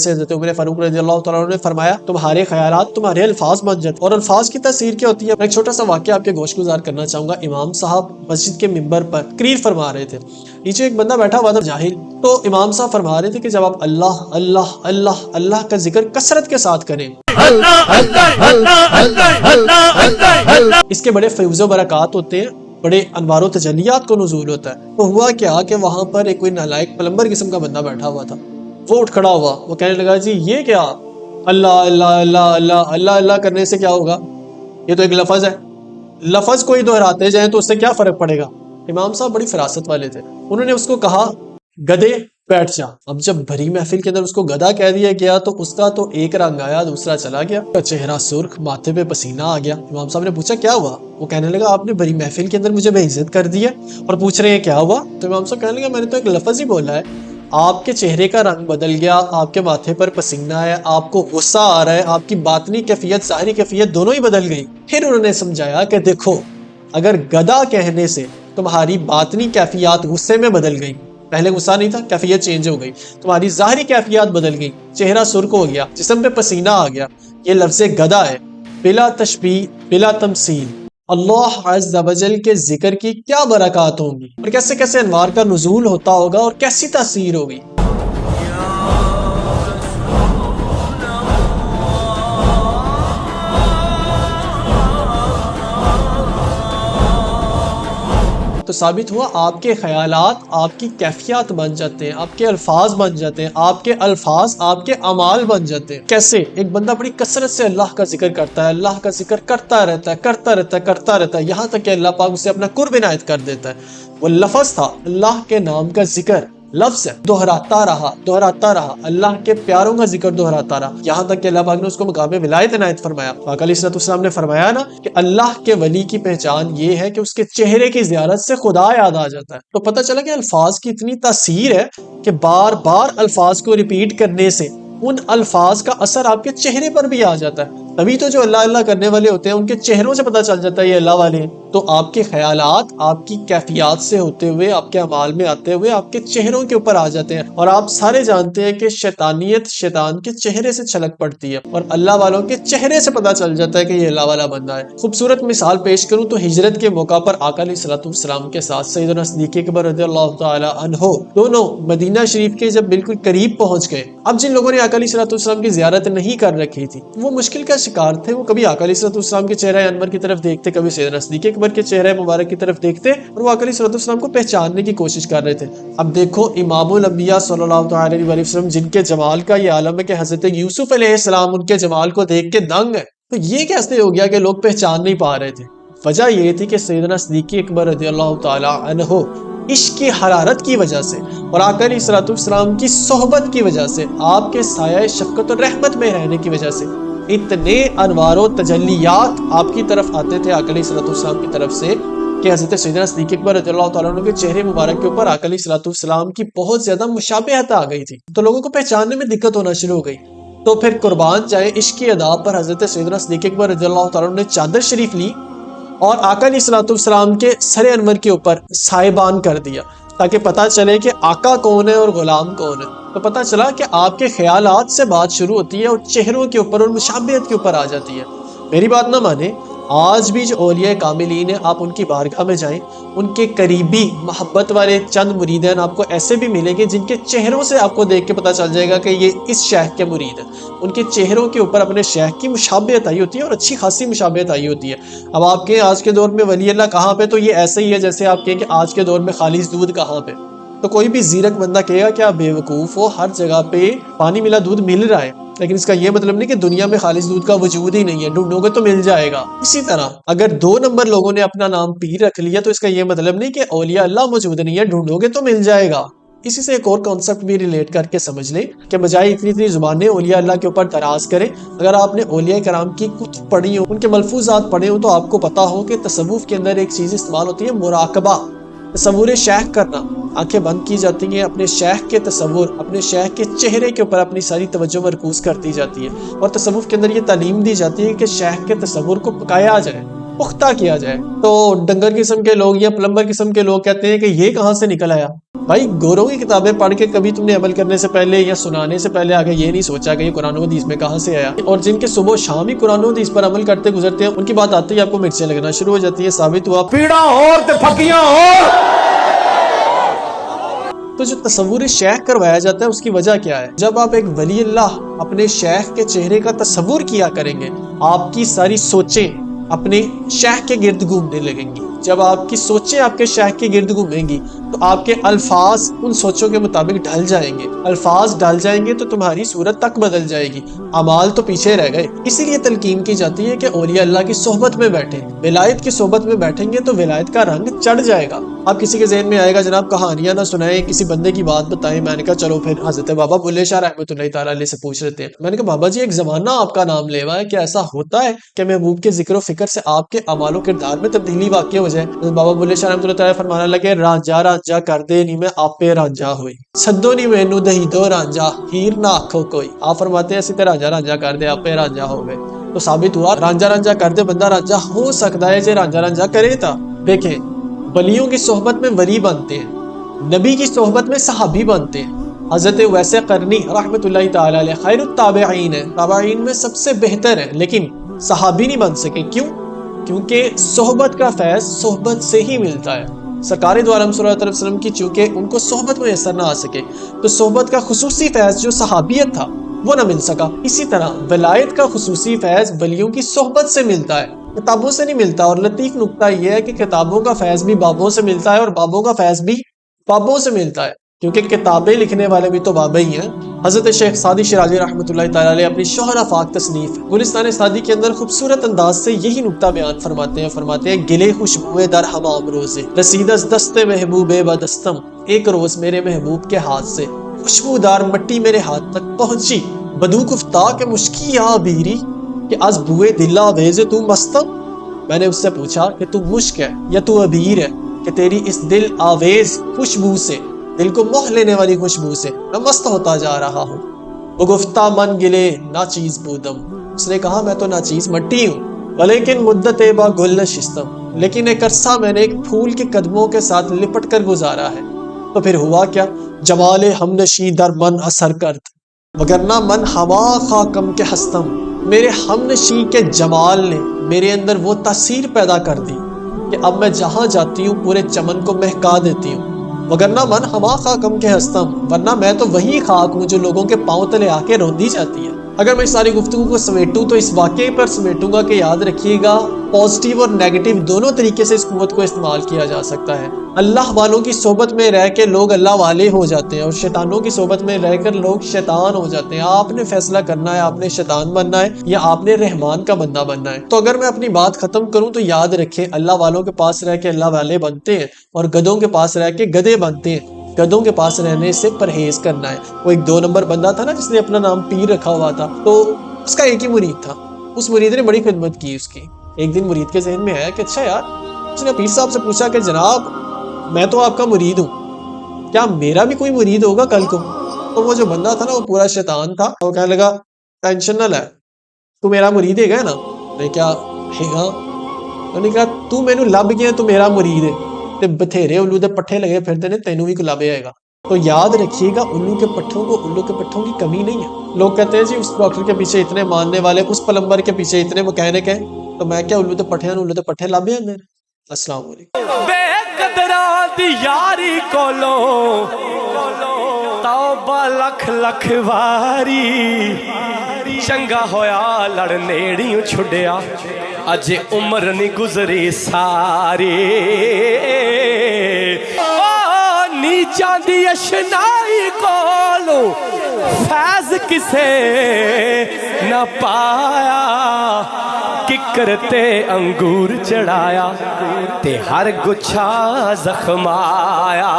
حضرت عمر فاروق رضی اللہ تعالیٰ عنہ نے فرمایا تمہارے خیالات تمہارے الفاظ بن جاتے، اور الفاظ کی تاثیر کیا ہوتی ہے۔ میں ایک چھوٹا سا واقعہ آپ کے گوش گزار کرنا چاہوں گا۔ امام صاحب مسجد کے ممبر پر تقریر فرما رہے تھے، نیچے ایک بندہ بیٹھا ہوا تھا جاہل، تو امام صاحب فرما رہے تھے کہ جب آپ اللہ اللہ اللہ اللہ کا ذکر کثرت کے ساتھ کریں، اس کے بڑے فیض و برکات ہوتے ہیں، بڑے انوار و تجلیات کو نزول ہوتا ہے۔ تو ہوا کیا کہ وہاں پر ایک کوئی نالائق پلمبر قسم کا بندہ بیٹھا ہوا تھا، وہ اٹھ کھڑا ہوا، وہ کہنے لگا جی یہ کیا اللہ اللہ اللہ اللہ اللہ اللہ کرنے سے کیا ہوگا، یہ تو ایک لفظ ہے، لفظ کوئی دہراتے جائیں تو اس سے کیا فرق پڑے گا۔ امام صاحب بڑی فراست والے تھے، انہوں نے اس کو کہا گدے بیٹھ جا۔ اب جب بھری محفل کے اندر اس کو گدا کہہ دیا گیا تو اس کا تو ایک رنگ آیا دوسرا چلا گیا، چہرہ سرخ، ماتھے پہ پسینہ آ گیا۔ امام صاحب نے پوچھا کیا ہوا؟ وہ کہنے لگا آپ نے بھری محفل کے اندر مجھے بے عزت کر دیا اور پوچھ رہے ہیں کیا ہوا؟ تو امام صاحب کہنے لگا میں نے تو ایک لفظ ہی بولا ہے، آپ کے چہرے کا رنگ بدل گیا، آپ کے ماتھے پر پسینہ ہے، آپ کو غصہ آ رہا ہے، آپ کی باطنی کیفیت ظاہری کیفیت دونوں ہی بدل گئی۔ پھر انہوں نے سمجھایا کہ دیکھو اگر گدا کہنے سے تمہاری باطنی کیفیات غصے میں بدل گئی، پہلے غصہ نہیں تھا، کیفیت چینج ہو گئی، تمہاری ظاہری کیفیات بدل گئی، چہرہ سرخ ہو گیا، جسم پہ پسینہ آ گیا، یہ لفظ گدا ہے، بلا تشبیہ بلا تمثیل۔ اللہ عز و جل کے ذکر کی کیا برکات ہوں گی اور کیسے کیسے انوار کا نزول ہوتا ہوگا اور کیسی تاثیر ہوگی۔ تو ثابت ہوا آپ کے خیالات آپ کی کیفیات بن جاتے ہیں، آپ کے الفاظ بن جاتے ہیں، آپ کے الفاظ آپ کے اعمال بن جاتے ہیں۔ کیسے؟ ایک بندہ بڑی کثرت سے اللہ کا ذکر کرتا ہے، اللہ کا ذکر کرتا رہتا ہے کرتا رہتا ہے کرتا رہتا ہے، یہاں تک کہ اللہ پاک اسے اپنا قرب عنایت کر دیتا ہے۔ وہ لفظ تھا اللہ کے نام کا ذکر، لفظ ہے، دہراتا رہا، اللہ کے پیاروں کا ذکر دہراتا رہا، یہاں تک کہ اللہ پاک نے اس کو مقام ولایت عنایت فرمایا۔ آقا علیہ السلام نے فرمایا نا کہ اللہ کے ولی کی پہچان یہ ہے کہ اس کے چہرے کی زیارت سے خدا یاد آ جاتا ہے۔ تو پتہ چلا کہ الفاظ کی اتنی تاثیر ہے کہ بار بار الفاظ کو ریپیٹ کرنے سے ان الفاظ کا اثر آپ کے چہرے پر بھی آ جاتا ہے۔ تبھی تو جو اللہ اللہ کرنے والے ہوتے ہیں ان کے چہروں سے پتہ چل جاتا ہے یہ اللہ والے ہیں۔ تو آپ کے خیالات آپ کی کیفیات سے ہوتے ہوئے آپ کے اعمال میں آتے ہوئے آپ کے چہروں کے اوپر آ جاتے ہیں، اور آپ سارے جانتے ہیں کہ شیطانیت شیطان کے چہرے سے چھلک پڑتی ہے اور اللہ والوں کے چہرے سے پتہ چل جاتا ہے کہ یہ اللہ والا بندہ ہے۔ خوبصورت مثال پیش کروں تو ہجرت کے موقع پر آقا علیہ السلام کے ساتھ سیدنا صدیق اکبر رضی اللہ تعالی عنہ دونوں مدینہ شریف کے جب بالکل قریب پہنچ گئے، اب جن لوگوں نے آقا علیہ السلام کی زیارت نہیں کر رکھی تھی وہ مشکل کا شکار تھے، وہ کبھی آقا علیہ السلام کے چہرہ انور کی طرف دیکھتے، کبھی سیدنا صدیق اکبر کے چہرہ مبارک کی طرف دیکھتے، اور وہ آقا علیہ السلام کو پہچاننے کی کوشش کر رہے تھے۔ اب دیکھو امام الانبیاء صلی اللہ علیہ وسلم جن کے جمال کا یہ عالم ہے کہ حضرت یوسف علیہ السلام ان کے جمال کو دیکھ کے دنگ ہے، تو یہ کیسے ہو گیا کہ لوگ پہچان نہیں پا رہے تھے؟ وجہ یہ تھی کہ سیدنا صدیق اکبر رضی اللہ تعالی عنہ عشق کی حرارت کی وجہ سے اور آقا علیہ السلام کی صحبت کی وجہ سے، آپ کے سایہ شفقت اور رحمت میں رہنے کی وجہ سے اتنے انوار و تجلیات آپ کی طرف آتے تھے آقا علیہ السلام کی طرف سے کہ حضرت سیدنا صدیق اکبر رضی اللہ تعالیٰ عنہ کے چہرے مبارک کے اوپر آقا علیہ السلام کی بہت زیادہ مشابہت آ گئی تھی، تو لوگوں کو پہچاننے میں دقت ہونا شروع ہو گئی۔ تو پھر قربان جائے عشق کی ادا پر حضرت سیدنا صدیق اکبر رضی اللہ تعالیٰ عنہ نے چادر شریف لی اور آقا علیہ السلام کے سر انور کے اوپر سائبان کر دیا تاکہ پتہ چلے کہ آقا کون ہے اور غلام کون ہے۔ تو پتہ چلا کہ آپ کے خیالات سے بات شروع ہوتی ہے اور چہروں کے اوپر اور مشابہت کے اوپر آ جاتی ہے۔ میری بات نہ مانے، آج بھی جو اولیاء کاملین ہیں آپ ان کی بارگاہ میں جائیں، ان کے قریبی محبت والے چند مریدین آپ کو ایسے بھی ملیں گے جن کے چہروں سے آپ کو دیکھ کے پتہ چل جائے گا کہ یہ اس شیخ کے مرید ہیں۔ ان کے چہروں کے اوپر اپنے شیخ کی مشابہت آئی ہوتی ہے اور اچھی خاصی مشابہت آئی ہوتی ہے۔ اب آپ کے آج کے دور میں ولی اللہ کہاں پہ، تو یہ ایسے ہی ہے جیسے آپ کہیں کہ آج کے دور میں خالص دودھ کہاں پہ۔ تو کوئی بھی زیرک بندہ کہے گا کہ آپ بے وقوف ہو، ہر جگہ پہ پانی ملا دودھ مل رہا ہے، لیکن اس کا یہ مطلب نہیں کہ دنیا میں خالص دودھ کا وجود ہی نہیں ہے، ڈھونڈو گے تو مل جائے گا۔ اسی طرح اگر 2 نمبر لوگوں نے اپنا نام پیر رکھ لیا تو اس کا یہ مطلب نہیں کہ اولیاء اللہ موجود نہیں ہے، ڈھونڈو گے تو مل جائے گا۔ اسی سے ایک اور کانسیپٹ بھی ریلیٹ کر کے سمجھ لیں کہ بجائے اتنی زبانیں اولیاء اللہ کے اوپر دراز کریں، اگر آپ نے اولیاء کرام کی کتب پڑھی ہوں، ان کے ملفوظات پڑھے ہوں، تو آپ کو پتا ہو کہ تصوف کے اندر ایک چیز استعمال ہوتی ہے مراقبہ، تصور شیخ کرنا۔ آنکھیں بند کی جاتی ہیں، اپنے شیخ کے تصور، اپنے شیخ کے چہرے کے اوپر اپنی ساری توجہ مرکوز کرتی جاتی ہے، اور تصوف کے اندر یہ تعلیم دی جاتی ہے کہ شیخ کے تصور کو پکایا جائے، پختہ کیا جائے۔ تو ڈنگر قسم کے لوگ یا پلمبر قسم کے لوگ کہتے ہیں کہ یہ کہاں سے نکل آیا، بھائی گوروں کی کتابیں پڑھ کے کبھی تم نے عمل کرنے سے پہلے یا سنانے سے پہلے آگے یہ نہیں سوچا کہ یہ قرآن و حدیث میں کہاں سے آیا؟ اور جن کے صبح و شام ہی قرآن و حدیث پر عمل کرتے گزرتے ہیں ان کی بات آتی ہے آپ کو مرچیں لگنا شروع ہو جاتی ہے، ثابت ہوا پیڑا اور تے پھکیاں اور۔ تو جو تصور شیخ کروایا جاتا ہے اس کی وجہ کیا ہے؟ جب آپ ایک ولی اللہ اپنے شیخ کے چہرے کا تصور کیا کریں گے، آپ کی ساری سوچیں اپنے شیخ کے گرد گھومنے لگیں گی۔ جب آپ کی سوچیں آپ کے شیخ کے گرد گھومیں گی تو آپ کے الفاظ ان سوچوں کے مطابق ڈھل جائیں گے، الفاظ ڈھل جائیں گے تو تمہاری صورت تک بدل جائے گی، اعمال تو پیچھے رہ گئے۔ اسی لیے تلقین کی جاتی ہے کہ اولیاء اللہ کی صحبت میں بیٹھیں، ولایت کی صحبت میں بیٹھیں گے تو ولایت کا رنگ چڑھ جائے گا۔ اب کسی کے ذہن میں آئے گا جناب کہانیاں نہ سنائیں، کسی بندے کی بات بتائیں، میں نے کہا چلو پھر حضرت بابا بلے شاہ رحمۃ اللہ تعالیٰ علیہ سے پوچھ لیتے ہیں۔ میں نے کہا بابا جی ایک زمانہ آپ کا نام لیوا ہے، کیا ایسا ہوتا ہے کہ محبوب کے ذکر و فکر سے آپ کے اعمال و کردار میں تبدیلی واقع ہو جائے؟ بابا بلے شاہ رحمۃ اللہ تعالیٰ فرمانا لگے رانجا رانجا کر دے نہیں میں آپ پہ رانجا ہوئی، سدو نہیں مینو دہی دو رانجا ہیر نہ آکھو کوئی۔ آپ فرماتے ہیں اسی رانجا رانجا کر دے آپ پہ رانجا ہو گئے، تو ثابت ہوا رانجا رانجا کر دے بندہ رانجا ہو سکتا ہے جے رانجا رانجا کرے تھا۔ دیکھیں ولیوں کی صحبت میں ولی بنتے ہیں، نبی کی صحبت میں صحابی بنتے ہیں۔ حضرت ویس قرنی رحمۃ اللہ تعالی علیہ خیر التابعین ہے، تابعین میں سب سے بہتر ہے، لیکن صحابی نہیں بن سکے۔ کیوں؟ کیونکہ صحبت کا فیض صحبت سے ہی ملتا ہے۔ سرکار دو عالم صلی اللہ علیہ وسلم کی چونکہ ان کو صحبت میں اثر نہ آ سکے تو صحبت کا خصوصی فیض جو صحابیت تھا وہ نہ مل سکا۔ اسی طرح ولایت کا خصوصی فیض ولیوں کی صحبت سے ملتا ہے، کتابوں سے نہیں ملتا۔ اور لطیف نکتہ یہ ہے کہ کتابوں کا فیض بھی بابوں سے ملتا ہے اور بابوں کا فیض بھی بابوں سے ملتا ہے، کیونکہ کتابیں لکھنے والے بھی تو بابے ہی ہیں۔ حضرت شیخ سعدی شیرازی رحمۃ اللہ تعالی علیہ اپنی شہر آفاق تصنیف گلستان سعدی کے اندر خوبصورت انداز سے یہی نکتہ بیان فرماتے ہیں گلے خوشبوئے در ہمام روزے رسید از دست محبوب بدستم، ایک روز میرے محبوب کے ہاتھ سے خوشبودار مٹی میرے ہاتھ تک پہنچی، بدو گفتہ کہ مشکی یا بیری کہ از بوئے دلا ویز تو مستم۔ میں نے اس سے پوچھا کہ تو مشک ہے یا تو عبیر ہے کہ تیری اس دل آویز خوشبو سے، دل کو موہ لینے والی خوشبو سے میں مست ہوتا جا رہا ہوں۔ وہ گفتہ من گلے ناچیز بودم، اس نے کہا میں تو ناچیز مٹی ہوں، ولیکن مدت با گل نشستم، لیکن ایک عرصہ میں نے ایک پھول کے قدموں کے ساتھ لپٹ کر گزارا ہے۔ تو پھر ہوا کیا؟ جمال ہم نشی در من اثر کرد، وگرنہ من ہوا خاکم کے ہستم، میرے ہم نشی کے جمال نے میرے اندر وہ تاثیر پیدا کر دی کہ اب میں جہاں جاتی ہوں پورے چمن کو مہکا دیتی ہوں۔ وگرنہ من ہوا خاکم کے ہستم، ورنہ میں تو وہی خاک ہوں جو لوگوں کے پاؤں تلے آ کے روندی جاتی ہے۔ اگر میں اس ساری گفتگو کو سمیٹوں تو اس واقعے پر سمیٹوں گا کہ یاد رکھیے گا پازیٹیو اور نیگیٹو دونوں طریقے سے اس قوت کو استعمال کیا جا سکتا ہے۔ اللہ والوں کی صحبت میں رہ کے لوگ اللہ والے ہو جاتے ہیں اور شیطانوں کی صحبت میں رہ کر لوگ شیطان ہو جاتے ہیں۔ آپ نے فیصلہ کرنا ہے آپ نے شیطان بننا ہے یا آپ نے رحمان کا بندہ بننا ہے۔ تو اگر میں اپنی بات ختم کروں تو یاد رکھیں اللہ والوں کے پاس رہ کے اللہ والے بنتے ہیں اور گدھوں کے پاس رہ کے گدھے بنتے ہیں۔ گدھوں کے پاس رہنے سے پرہیز کرنا ہے۔ وہ ایک 2 نمبر بندہ تھا نا جس نے اپنا نام پیر رکھا ہوا تھا، تو اس کا ایک ہی مرید تھا، اس مرید نے بڑی خدمت کی اس کی۔ ایک دن مرید کے ذہن میں آیا کہ اچھا یار، اس نے پیر صاحب سے پوچھا کہ جناب میں تو آپ کا مرید ہوں، کیا میرا بھی کوئی مرید ہوگا کل کو؟ تو وہ جو بندہ تھا نا وہ پورا شیطان تھا، وہ کہنے لگا ٹینشن نہ لے، تو میرا مرید ہے گا نا؟ میں کیا ہے گا؟ انہوں نے کہا تو مینو لب گیا تو میرا مرید ہے، تے بتھیرے الو دے پٹھے لگے پھرتے نے تینوں بھی لب آئے گا۔ تو یاد رکھیے گا الو کے پٹھوں کی کمی نہیں ہے۔ لوگ کہتے ہیں جی اس ڈاکٹر کے پیچھے اتنے ماننے والے، اس پلمبر کے پیچھے اتنے مکینک ہیں، تو میں کیا الو تے پٹھے لب ہیں میرے۔ السلام علیکم۔ بے قدراں دی یاری کولو توبہ لکھ لکھ واری، چنگا ہویا لڑ نیڑیوں چھڑیا، اج عمر نہیں گزری ساری، نیچاں دی اشنائی کولو فیض کسے نہ پایا، ککر تے انگور چڑھایا تے ہر گچھا زخم آیا۔